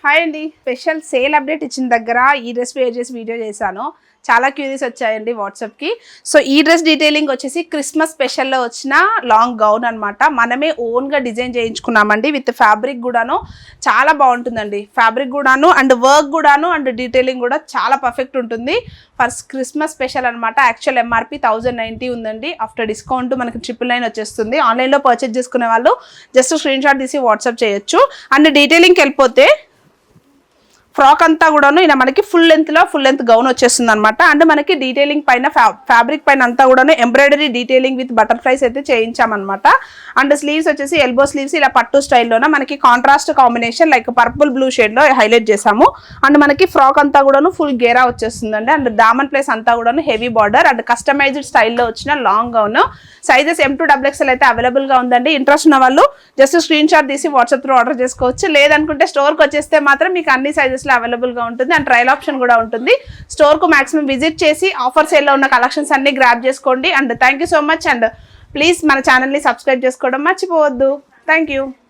Hi అండి. Special sale update ఇచ్చిన దగ్గర ఈ డ్రెస్ వేర్ చేసి వీడియో చేశాను. చాలా క్యూరీస్ వచ్చాయండి వాట్సాప్కి. సో ఈ డ్రెస్ డీటెయిలింగ్ వచ్చేసి క్రిస్మస్ స్పెషల్లో వచ్చిన లాంగ్ గౌన్ అనమాట. మనమే ఓన్గా డిజైన్ చేయించుకున్నామండి. విత్ ఫ్యాబ్రిక్ కూడాను చాలా బాగుంటుందండి. ఫ్యాబ్రిక్ కూడాను అండ్ వర్క్ కూడాను అండ్ డీటెయిలింగ్ కూడా చాలా పర్ఫెక్ట్ ఉంటుంది. ఫస్ట్ క్రిస్మస్ స్పెషల్ అనమాట. యాక్చువల్ ఎంఆర్పి 1090 ఉందండి. ఆఫ్టర్ డిస్కౌంట్ మనకి 999 వచ్చేస్తుంది. ఆన్లైన్లో పర్చేజ్ చేసుకునే వాళ్ళు జస్ట్ స్క్రీన్ షాట్ తీసి వాట్సాప్ చేయొచ్చు. అండ్ డీటెయిలింగ్కి వెళ్ళిపోతే ఫ్రాక్ అంతా కూడాను ఇలా మనకి ఫుల్ లెంత్ గౌన్ వచ్చేస్తుంది అనమాట. అండ్ మనకి డీటెయిలింగ్ పైన ఫ్యాబ్రిక్ పైన అంతా కూడాను ఎంబ్రాయిడరీ డీటెయిలింగ్ విత్ బటర్ఫ్లైస్ అయితే చేయించామన్నమాట. అండ్ స్లీవ్స్ వచ్చేసి ఎల్బో స్లీవ్స్ ఇలా పట్టు స్టైల్లోనే మనకి contrast combination like purple blue షేడ్లో హైలైట్ చేసాము. అండ్ మనకి ఫ్రాక్ అంతా కూడాను ఫుల్ గేరా వచ్చేస్తుందండి. అండ్ దామన్ ప్లేస్ అంతా కూడాను హెవీ బార్డర్ అండ్ కస్టమైజ్డ్ స్టైల్లో వచ్చిన long gown. Sizes M to XXL అయితే అవైలబుల్గా ఉందండి. ఇంట్రెస్ట్ ఉన్న వాళ్ళు జస్ట్ స్క్రీన్ షాట్ తీసి వాట్సాప్ త్రూ ఆర్డర్ చేసుకోవచ్చు. లేదనుకుంటే స్టోర్కి వచ్చేస్తే మాత్రం మీకు అన్ని సైజెస్లో అవైలబుల్గా ఉంటుంది. అండ్ ట్రయల్ ఆప్షన్ కూడా ఉంటుంది. స్టోర్కు మాక్సిమం విజిట్ చేసి ఆఫర్ సేల్లో ఉన్న కలెక్షన్స్ అన్ని గ్రాప్ చేసుకోండి. And thank you so much. And please మన ఛానల్ని సబ్స్క్రైబ్ చేసుకోవడం మర్చిపోవద్దు. Thank you.